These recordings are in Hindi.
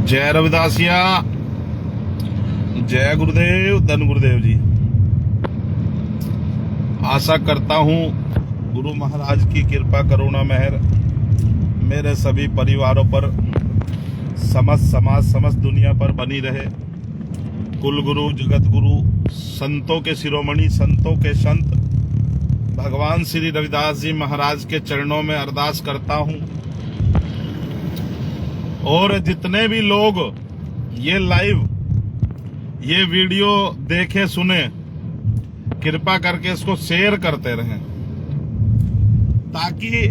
जय रविदासिया, जय गुरुदेव, धन गुरुदेव जी। आशा करता हूँ गुरु महाराज की कृपा करुणा मेहर मेरे सभी परिवारों पर, समस्त समाज, समस्त दुनिया पर बनी रहे। कुल गुरु, जगत गुरु, संतों के शिरोमणि, संतों के संत भगवान श्री रविदास जी महाराज के चरणों में अरदास करता हूँ। और जितने भी लोग ये लाइव, ये वीडियो देखे सुने, कृपा करके इसको शेयर करते रहें, ताकि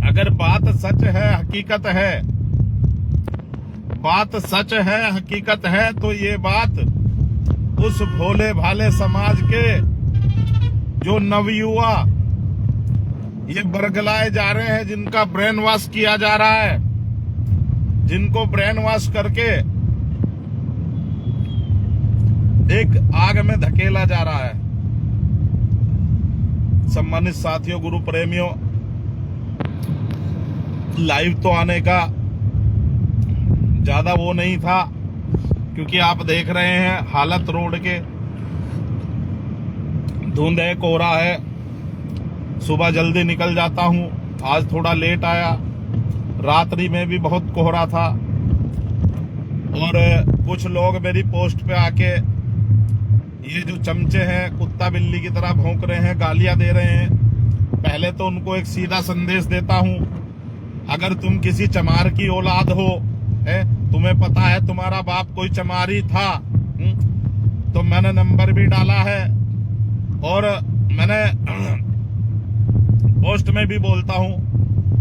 अगर बात सच है, हकीकत है, बात सच है, हकीकत है, तो ये बात उस भोले भाले समाज के जो नवयुवा ये बरगलाए जा रहे हैं, जिनका ब्रेन वॉश किया जा रहा है, जिनको ब्रेन वॉश करके एक आग में धकेला जा रहा है। सम्मानित साथियों, गुरु प्रेमियों, लाइव तो आने का ज्यादा वो नहीं था, क्योंकि आप देख रहे हैं हालत रोड के, धुंध है, कोहरा है। सुबह जल्दी निकल जाता हूं, आज थोड़ा लेट आया। रात्रि में भी बहुत कोहरा था और कुछ लोग मेरी पोस्ट पे आके ये जो चमचे हैं कुत्ता बिल्ली की तरह भौंक रहे हैं, गालियां दे रहे हैं। पहले तो उनको एक सीधा संदेश देता हूं, अगर तुम किसी चमार की औलाद हो, तुम्हें पता है तुम्हारा बाप कोई चमारी था, तो मैंने नंबर भी डाला है और मैंने पोस्ट में भी बोलता हूं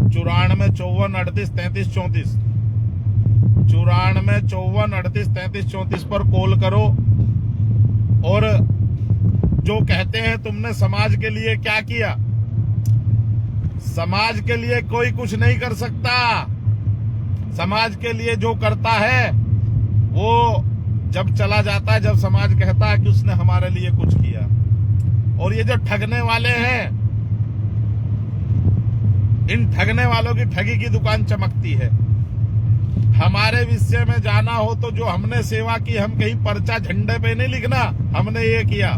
94 54 38 33 34 94 54 38 33 34 पर कॉल करो। और जो कहते हैं तुमने समाज के लिए क्या किया, समाज के लिए कोई कुछ नहीं कर सकता। समाज के लिए जो करता है वो जब चला जाता है, जब समाज कहता है कि उसने हमारे लिए कुछ किया। और ये जो ठगने वाले हैं, इन ठगने वालों की ठगी की दुकान चमकती है। हमारे विषय में जाना हो तो जो हमने सेवा की, हम कहीं पर्चा झंडे पे नहीं लिखना हमने ये किया,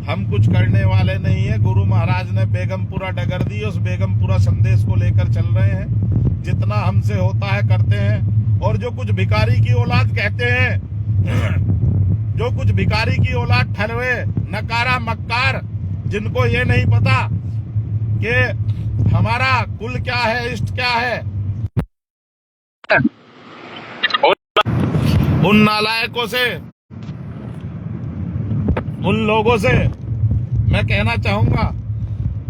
हम कुछ करने वाले नहीं है। गुरु महाराज ने बेगमपुरा डगर दी, उस बेगमपुरा संदेश को लेकर चल रहे हैं। जितना हमसे होता है करते हैं। और जो कुछ भिखारी की औलाद कहते हैं, जो कुछ भिखारी की औलाद ठरवे, नकारा, मक्कार, जिनको ये नहीं पता कि हमारा कुल क्या है, इष्ट क्या है, उन नालायकों से, उन लोगों से मैं कहना चाहूंगा,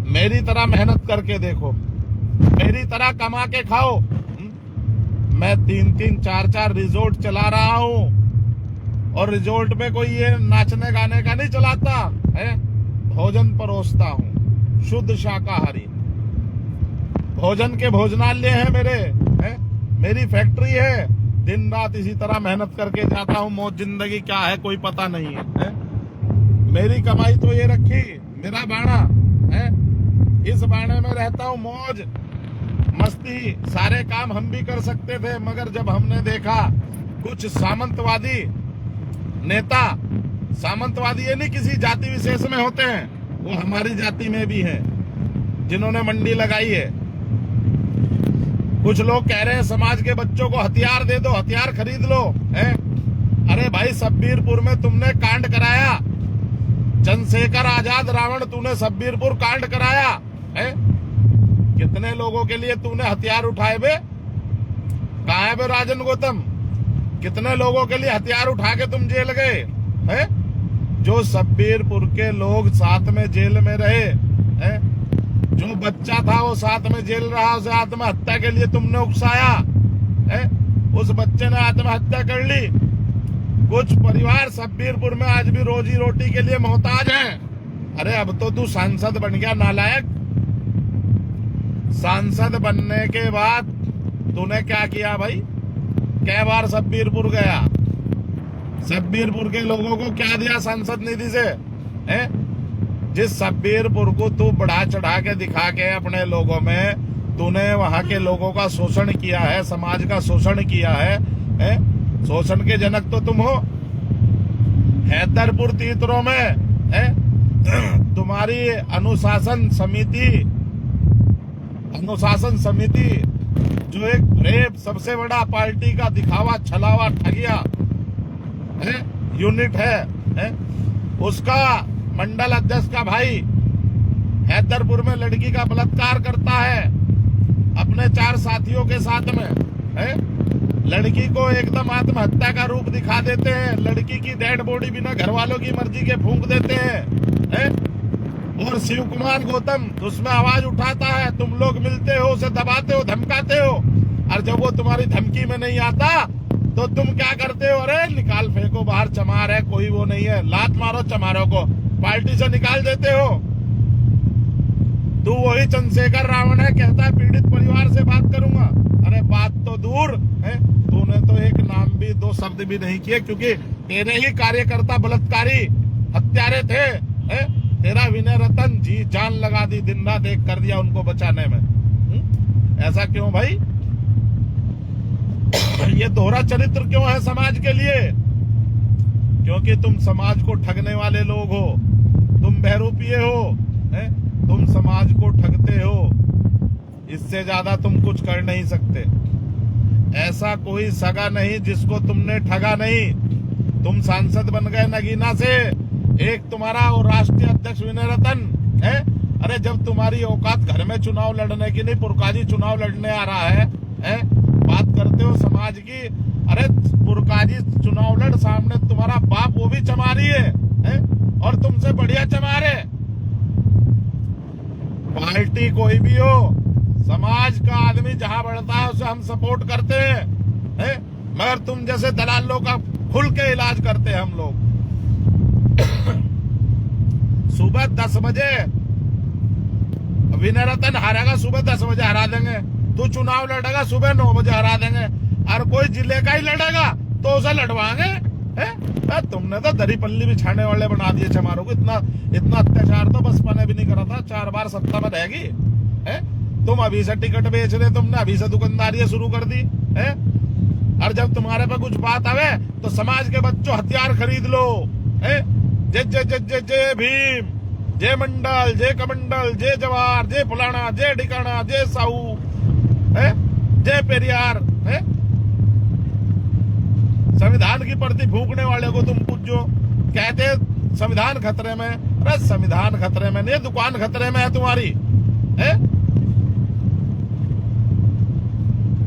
मेरी तरह मेहनत करके देखो, मेरी तरह कमा के खाओ। मैं 3-3 4-4 रिजोर्ट चला रहा हूं और रिजोर्ट में कोई ये नाचने गाने का नहीं चलाता है। भोजन परोसता हूं, शुद्ध शाकाहारी। भोजन के भोजनालय है मेरे, मेरी फैक्ट्री है। दिन रात इसी तरह मेहनत करके जाता हूँ। मौज जिंदगी क्या है कोई पता नहीं है, मेरी कमाई तो ये रखी, मेरा बाड़ा है, इस बाड़े में रहता हूँ, मौज मस्ती, सारे काम हम भी कर सकते थे, मगर जब हमने देखा कुछ सामंतवादी नेता, सामंतवादी ये नहीं किसी जाति विशेष में होते हैं, वो हमारी जाति में भी हैं, जिन्होंने मंडी लगाई है। कुछ लोग कह रहे हैं समाज के बच्चों को हथियार दे दो, हथियार खरीद लो, है? अरे भाई, सब्बीरपुर में तुमने कांड कराया, चंद्रशेखर आजाद रावण, तूने सब्बीरपुर कांड कराया है। कितने लोगों के लिए तूने हथियार उठाए बे? कहाँ है बे राजन गौतम? कितने लोगों के लिए हथियार उठा के तुम जेल गए हैं? जो सब्बीरपुर के लोग साथ में जेल में रहे हैं, जो बच्चा था वो साथ में जेल रहा, उसे आत्महत्या के लिए तुमने उकसाया है, उस बच्चे ने आत्महत्या कर ली। कुछ परिवार सब्बीरपुर में आज भी रोजी रोटी के लिए मोहताज हैं। अरे अब तो तू सांसद बन गया नालायक। सांसद बनने के बाद तूने क्या किया भाई? कै बार सब्बीरपुर गया? सब्बीरपुर के लोगों को क्या दिया सांसद निधि से? है? जिस सब्बीरपुर को तू बढ़ा चढ़ा के दिखा के अपने लोगों में, तूने वहां के लोगों का शोषण किया है, समाज का शोषण किया है, है? शोषण के जनक तो तुम हो। हैदरपुर तीतरों में है तुम्हारी अनुशासन समिति जो एक फ्रेब सबसे बड़ा पार्टी का दिखावा छलावा ठगिया है यूनिट है उसका मंडल अध्यक्ष का भाई हैदरपुर में लड़की का बलात्कार करता है अपने 4 साथियों के साथ में है। लड़की को एकदम आत्महत्या का रूप दिखा देते हैं, लड़की की डेड बॉडी बिना घर वालों की मर्जी के फूंक देते हैं और शिव कुमार गौतम उसमें आवाज उठाता है, तुम लोग मिलते हो, उसे दबाते हो, धमकाते हो, और जब वो तुम्हारी धमकी में नहीं आता तो तुम क्या करते हो? अरे निकाल फेंको बाहर, चमार है, कोई वो नहीं है, लात मारो चमारों को, पार्टी से निकाल देते हो। तू वही चंद्रशेखर रावण है, कहता है पीड़ित परिवार से बात करूंगा। अरे बात तो दूर है, तूने तो एक नाम भी 2 शब्द भी नहीं किए, क्योंकि तेरे ही कार्यकर्ता बलात्कारी हत्यारे थे है? तेरा विनय रतन जी जान लगा दी, दिन रात एक कर दिया उनको बचाने में। ऐसा क्यों भाई? ये दोहरा चरित्र क्यों है समाज के लिए? क्योंकि तुम समाज को ठगने वाले लोग हो, तुम बहरूपिये हो, तुम समाज को ठगते हो, इससे ज्यादा तुम कुछ कर नहीं सकते। ऐसा कोई सगा नहीं जिसको तुमने ठगा नहीं। तुम सांसद बन गए नगीना से, एक तुम्हारा और राष्ट्रीय अध्यक्ष विनय रतन है। अरे जब तुम्हारी औकात घर में चुनाव लड़ने की नहीं, पुरकाजी चुनाव लड़ने आ रहा है बात करते हो समाज की। अरे पुरकाजी चुनाव लड़, सामने तुम्हारा बाप वो भी चमारी है और तुमसे बढ़िया चमार है। पार्टी कोई भी हो, समाज का आदमी जहां बढ़ता है उसे हम सपोर्ट करते हैं मगर तुम जैसे दलालों का खुल के इलाज करते हैं हम लोग। सुबह 10 बजे विनय रतन हारेगा, सुबह 10 बजे हरा देंगे। तू चुनाव लड़ेगा, सुबह 9 बजे हरा देंगे। और कोई जिले का ही लड़ेगा तो उसे लड़वाएंगे। तुमने तो दरी पल्ली बिछाने वाले बना दिए चमारों को। इतना अत्याचार तो बसपा ने भी नहीं करा था, 4 बार सत्ता में रहेगी। तुम अभी से टिकट बेच रहे, तुमने अभी से दुकानदारी शुरू कर दी और जब तुम्हारे पे कुछ बात आवे तो समाज के बच्चों हथियार खरीद लो। जय जय जय जय जय भीम, जय मंडल, जय कमंडल, जय जवाहर, जय फलाना, जय ढिकाना, जय साहू, जय पेरियार। संविधान की प्रति फूंकने वाले को तुम पूछो, कहते संविधान खतरे में। अरे संविधान खतरे में नहीं, दुकान खतरे में है तुम्हारी।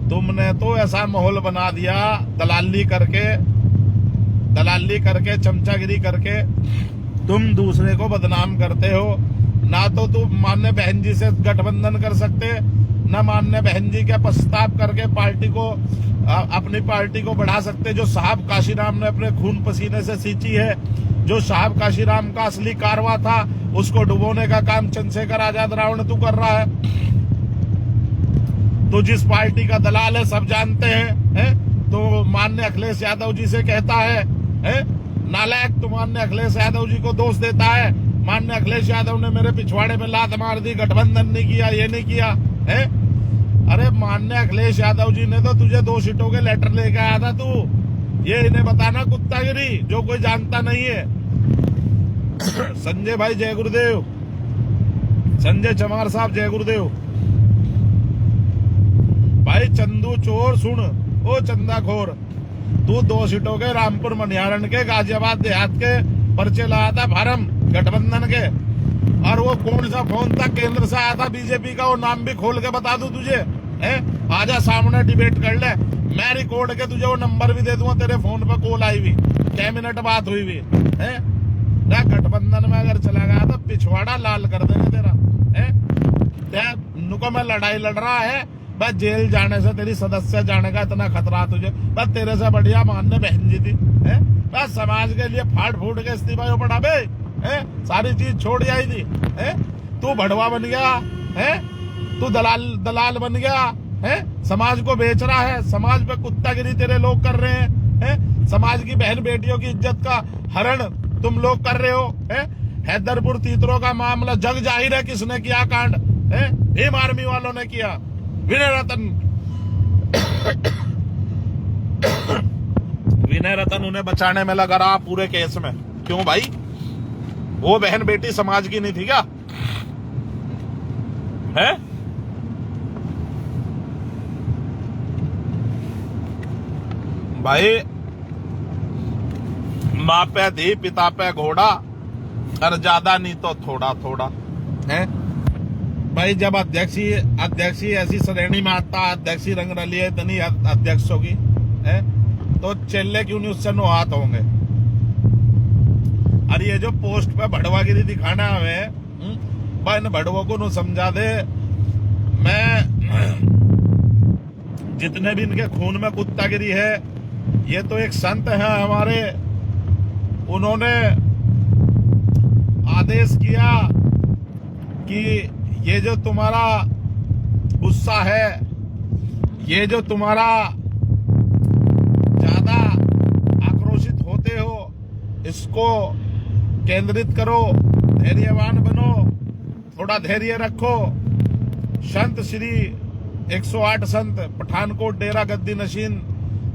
तुमने तो ऐसा माहौल बना दिया, दलाली करके चमचागिरी करके तुम दूसरे को बदनाम करते हो। ना तो तुम मान्य बहन जी से गठबंधन कर सकते, न मान्य बहन जी के प्रस्ताव करके अपनी पार्टी को बढ़ा सकते। जो साहब काशीराम ने अपने खून पसीने से सींची है, जो साहब काशीराम का असली कारवा था, उसको डुबोने का काम चंद्रशेखर आजाद रावण तू कर रहा है। तो जिस पार्टी का दलाल है सब जानते हैं तो माननीय अखिलेश यादव जी से कहता है नालायक। तो माननीय अखिलेश यादव जी को दोष देता है, माननीय अखिलेश यादव ने मेरे पिछवाड़े में लात मार दी, गठबंधन नहीं किया, ये नहीं किया अरे माननीय अखिलेश यादव जी ने तो तुझे 2 सीटों के लेटर लेके आया था। तू ये इन्हें बताना कुत्तागिरी जो कोई जानता नहीं है। संजय भाई जय गुरुदेव, संजय चमार साहब जय गुरुदेव। भाई चंदू चोर सुन, ओ चंदाखोर, तू 2 सीटों के रामपुर मनिहारन के गाजियाबाद देहात के पर्चे लाया था फार्म गठबंधन के, और वो कौन सा फोन था केंद्र से आया था बीजेपी का, वो नाम भी खोल के बता दूं तुझे। आजा सामने डिबेट कर ले, मैं रिकॉर्ड के तुझे वो नंबर भी दे दूंगा, तेरे फोन पे कॉल आई हुई, 6 मिनट बात हुई हुई ना। गठबंधन में अगर चला गया तो पिछवाड़ा लाल कर देंगे तेरा। नुको में लड़ाई लड़ रहा है, बस जेल जाने से, तेरी सदस्य जाने का इतना खतरा तुझे, बस तेरे से बढ़िया मानने बहन जी थी। बस समाज के लिए फाड़ फूट के इस्तीफा पड़ा बे, सारी चीज छोड़ आई थी। तू भड़वा बन गया, तू दलाल बन गया, समाज को बेच रहा है, समाज पे कुत्तागिरी तेरे लोग कर रहे हैं, समाज की बहन बेटियों की इज्जत का हरण तुम लोग कर रहे हो। हैदरपुर तीतरों का मामला जग जाहिर है किसने किया कांड, भीम आर्मी वालों ने किया, विनय रतन। प्रशासन उन्हें बचाने में लगा रहा पूरे केस में। क्यों भाई, वो बहन बेटी समाज की नहीं थी क्या? है भाई, माँ पे धी पिता पे घोड़ा, और ज्यादा नहीं तो थोड़ा थोड़ा है भाई। जब अध्यक्षी ऐसी श्रेणी में आता, अध्यक्षी रंग रली है इतनी अध्यक्षों की है, तो चेले क्यों नहीं उससे नुहात होंगे? अरे ये जो पोस्ट पे भड़वागिरी दिखाना हमें, भाई इन भड़वों को न समझा दे। मैं जितने भी इनके खून में कुत्तागिरी है, ये तो एक संत है हमारे, उन्होंने आदेश किया कि ये जो तुम्हारा गुस्सा है, ये जो तुम्हारा ज्यादा आक्रोशित होते हो, इसको केंद्रित करो, धैर्यवान बनो, थोड़ा धैर्य रखो। संत श्री 108 संत पठानकोट डेरा गद्दी नशीन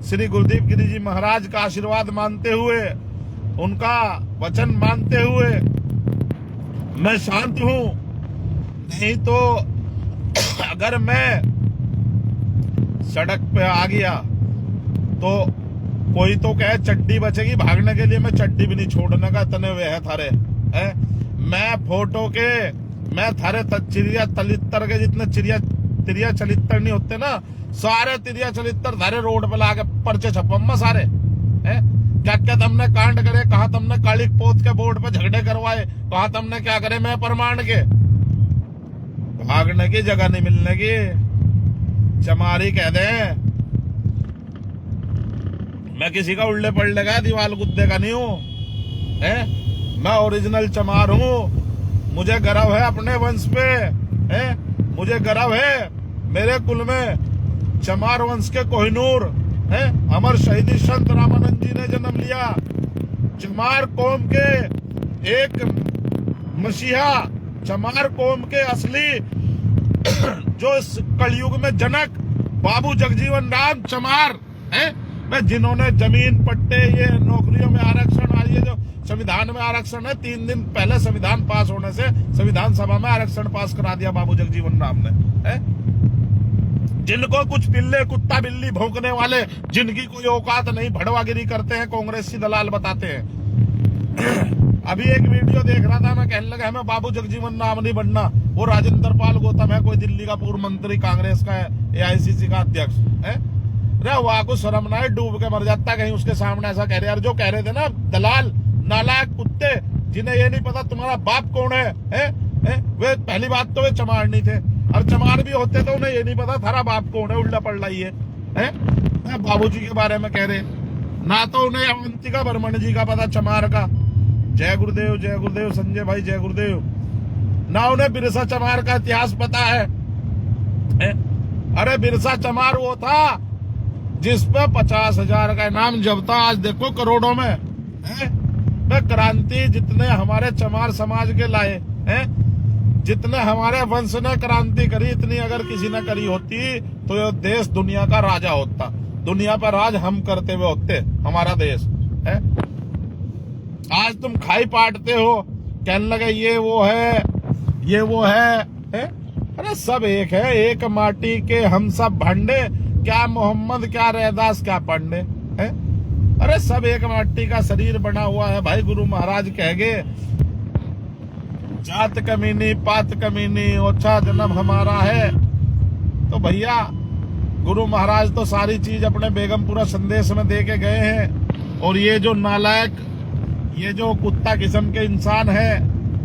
श्री गुरुदेव गिरी जी महाराज का आशीर्वाद मानते हुए, उनका वचन मानते हुए मैं शांत हूं। नहीं तो अगर मैं सड़क पे आ गया तो कोई तो कहे चड्डी बचेगी भागने के लिए, मैं चड्डी भी नहीं छोड़ने का, इतने वे है थारे है। मैं फोटो के, मैं थारे चिड़िया तलित्तर के जितने तिरिया चलित्तर नहीं होते ना, सारे तिरिया चलित्तर थारे रोड पे लाके पर्चे छपम्मा सारे है। क्या क्या तुमने कांड करे, कहा तुमने काली पोत के बोर्ड पे झगड़े करवाए, कहा तुमने क्या करे, मैं प्रमाण के भागने की जगह नहीं मिलने की। चमारी कह दे, मैं किसी का उल्ले पड़ने का दीवाल कुत्ते का नहीं हूं है। मैं ओरिजिनल चमार हूं, मुझे गर्व है अपने वंश पे है, मुझे गर्व है मेरे कुल में चमार वंश के कोहिनूर है। अमर शहीदी संत रामानंद जी ने जन्म लिया। चमार कौम के एक मसीहा, चमार कौम के असली जो इस कलयुग में जनक बाबू जगजीवन राम चमार है, मैं जिन्होंने जमीन पट्टे, ये नौकरियों में आरक्षण, आज ये जो संविधान में आरक्षण है, 3 दिन पहले संविधान पास होने से संविधान सभा में आरक्षण पास करा दिया बाबू जगजीवन राम ने है। जिनको कुछ पिल्ले कुत्ता बिल्ली भौंकने वाले, जिनकी कोई औकात नहीं, भड़वागिरी करते हैं, कांग्रेसी दलाल बताते हैं। अभी एक वीडियो देख रहा था, मैं कहने लगा हमें बाबू जगजीवन राम नहीं बनना, वो राजेंद्र पाल गौतम है, कोई दिल्ली का पूर्व मंत्री, कांग्रेस का AICC का अध्यक्ष है। अरे वहां को शर्म ना है, डूब के मर जाता कहीं उसके सामने ऐसा कह रहे। और जो कह रहे थे ना दलाल नालायक कुत्ते, जिन्हें ये नहीं पता तुम्हारा बाप कौन है? वे पहली बात तो वे चमार नहीं थे, और चमार भी होते तो उन्हें ये नहीं पता थारा बाप कौन है, उल्टा पड़ रही है। बाबूजी के बारे में कह रहे, ना तो उन्हें अवंतिका बर्मन जी का पता चमार का। जय गुरुदेव संजय भाई, जय गुरुदेव। ना उन्हें बिरसा चमार का इतिहास पता है। अरे बिरसा चमार वो था जिस पे 50,000 का इनाम जब था, आज देखो करोड़ों में है। क्रांति जितने हमारे चमार समाज के लाए हैं, जितने हमारे वंश ने क्रांति करी, इतनी अगर किसी ने करी होती तो ये देश दुनिया का राजा होता। दुनिया पर राज हम करते हुए होते, हमारा देश है। आज तुम खाई पाटते हो, कहने लगे ये वो है, ये वो है? अरे सब एक है, एक माटी के हम सब भांडे, क्या मोहम्मद, क्या रैदास, क्या पांडे है। अरे सब एक माटी का शरीर बना हुआ है भाई। गुरु महाराज कह गए, जात कमीनी पात कमीनी, ओछा जन्म हमारा है। तो भैया गुरु महाराज तो सारी चीज अपने बेगमपुरा संदेश में दे के गए हैं। और ये जो नालायक, ये जो कुत्ता किस्म के इंसान है,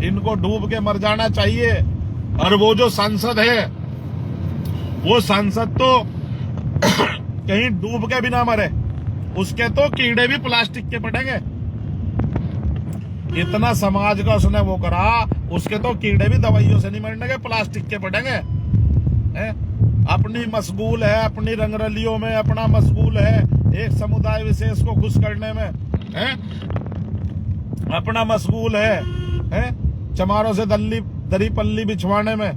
इनको डूब के मर जाना चाहिए। और वो जो सांसद है, वो सांसद तो कहीं डूब के भी ना मरे, उसके तो कीड़े भी प्लास्टिक के पड़ेंगे। इतना समाज का उसने वो करा, उसके तो कीड़े भी दवाइयों से नहीं मरने के, प्लास्टिक के पड़ेंगे। अपनी मशगूल है, अपनी रंगरलियों में अपना मशगूल है, एक समुदाय विशेष को खुश करने में अपना मशगूल है, चमारों से दरी पल्ली बिछवाने में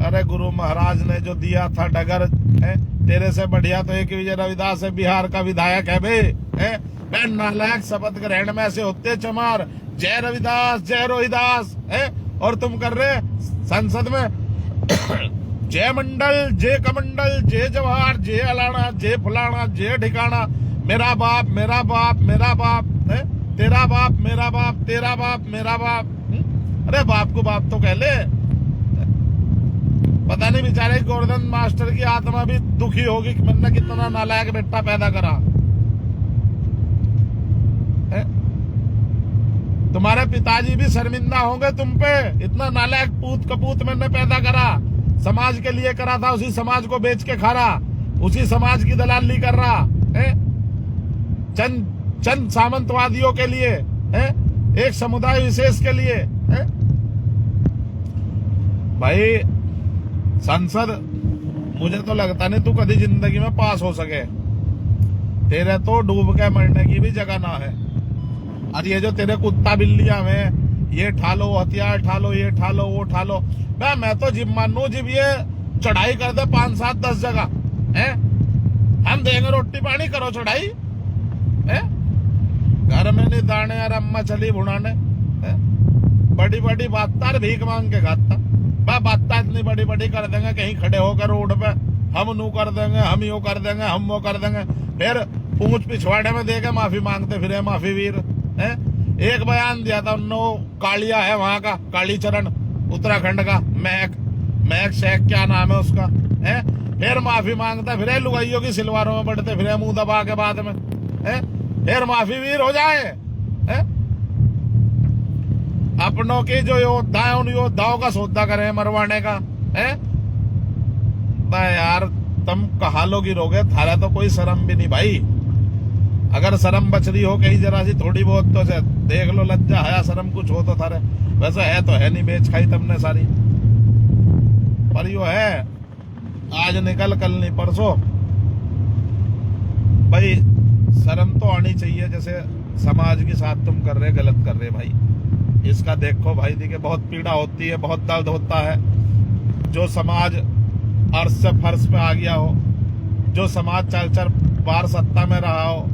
अरे गुरु महाराज ने जो दिया था डगर है, तेरे से बढ़िया तो एक विजय रविदास है, बिहार का विधायक है बे, है मैं नालायक शपथ ग्रहण में ऐसे होते चमार, जय रविदास जय रोहिदास है, और तुम कर रहे संसद में जय मंडल जय कमंडल जय जवाहर जय अलाना जय फलाना जय ठिकाना, मेरा बाप मेरा बाप मेरा बाप है, तेरा बाप मेरा बाप तेरा बाप मेरा बाप। अरे बाप को बाप तो कह ले। पता नहीं बेचारे गोवर्धन मास्टर की आत्मा भी दुखी होगी कि मैंने कितना नालायक बेटा पैदा करा है? तुम्हारे पिताजी भी शर्मिंदा होंगे तुम पे, इतना नालायक पूत कपूत मैंने पैदा करा, समाज के लिए करा था, उसी समाज को बेच के खा रहा, उसी समाज की दलाली कर रहा है, चंद सामंतवादियों के लिए है, एक समुदाय विशेष के लिए है? भाई संसद मुझे तो लगता नहीं तू कभी जिंदगी में पास हो सके, तेरे तो डूब के मरने की भी जगह ना है। और ये जो तेरे कुत्ता बिल्लियां में ये ठालो हथियार ठालो ये ठालो वो ठालो, मैं तो जिम मानू जिब ये चढ़ाई कर दे 5 7 10 जगह है, हम देंगे रोटी पानी, करो चढ़ाई है, घर में नहीं दाने यार अम्मा चली भुनाने, बड़ी बड़ी बात भीख मांग के खाता, बात इतनी बड़ी बड़ी कर देंगे कहीं खड़े होकर रोड पे, हम नू कर देंगे हम यो कर देंगे हम वो कर देंगे, फिर पूंछ पिछवाड़े में देके माफी मांगते फिर माफी वीर है। एक बयान दिया था नो कालिया है वहां का, काली चरण उत्तराखंड का, महक शेख क्या नाम है उसका है, फिर माफी मांगता फिर लुगाइयों की सिलवारों में बढ़ते फिर मुंह दबा के बाद में है, फिर माफी वीर हो जाए है? अपनों के जो योद्धा है उन योद्धाओं का सौदा करें मरवाने का है। यार तुम कहा लोग गिरोगे, थारा तो कोई शर्म भी नहीं भाई, अगर शर्म बच रही हो कहीं जरा सी थोड़ी बहुत तो देख लो, लज्जा हया शर्म कुछ हो तो थारे, वैसे है तो है नहीं, बेच खाई तुमने सारी, पर यो है आज निकल कल नहीं परसों। भाई शर्म तो आनी चाहिए, जैसे समाज के साथ तुम कर रहे गलत कर रहे भाई, इसका देखो भाई, देखिए बहुत पीड़ा होती है, बहुत दर्द होता है। जो समाज अर्श से फर्श पे आ गया हो, जो समाज 4 बार सत्ता में रहा हो,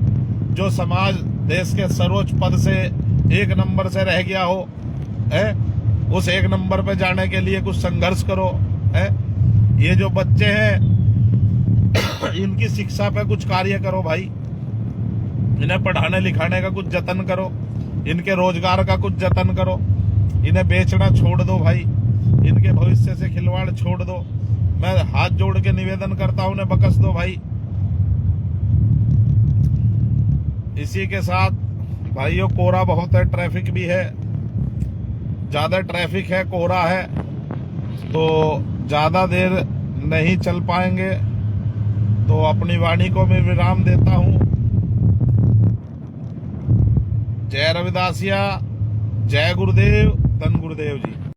जो समाज देश के सर्वोच्च पद से 1 नंबर से रह गया हो है, उस 1 नंबर पे जाने के लिए कुछ संघर्ष करो है। ये जो बच्चे हैं इनकी शिक्षा पे कुछ कार्य करो भाई, इन्हें पढ़ाने लिखाने का कुछ जतन करो, इनके रोजगार का कुछ जतन करो, इन्हें बेचना छोड़ दो भाई, इनके भविष्य से खिलवाड़ छोड़ दो। मैं हाथ जोड़ के निवेदन करता हूं, उन्हें बख्श दो भाई। इसी के साथ भाइयों कोहरा बहुत है, ट्रैफिक भी है, ज्यादा ट्रैफिक है, कोहरा है, तो ज्यादा देर नहीं चल पाएंगे, तो अपनी वाणी को मैं विराम देता हूं। जय रविदासिया, जय गुरुदेव, धन गुरुदेव जी।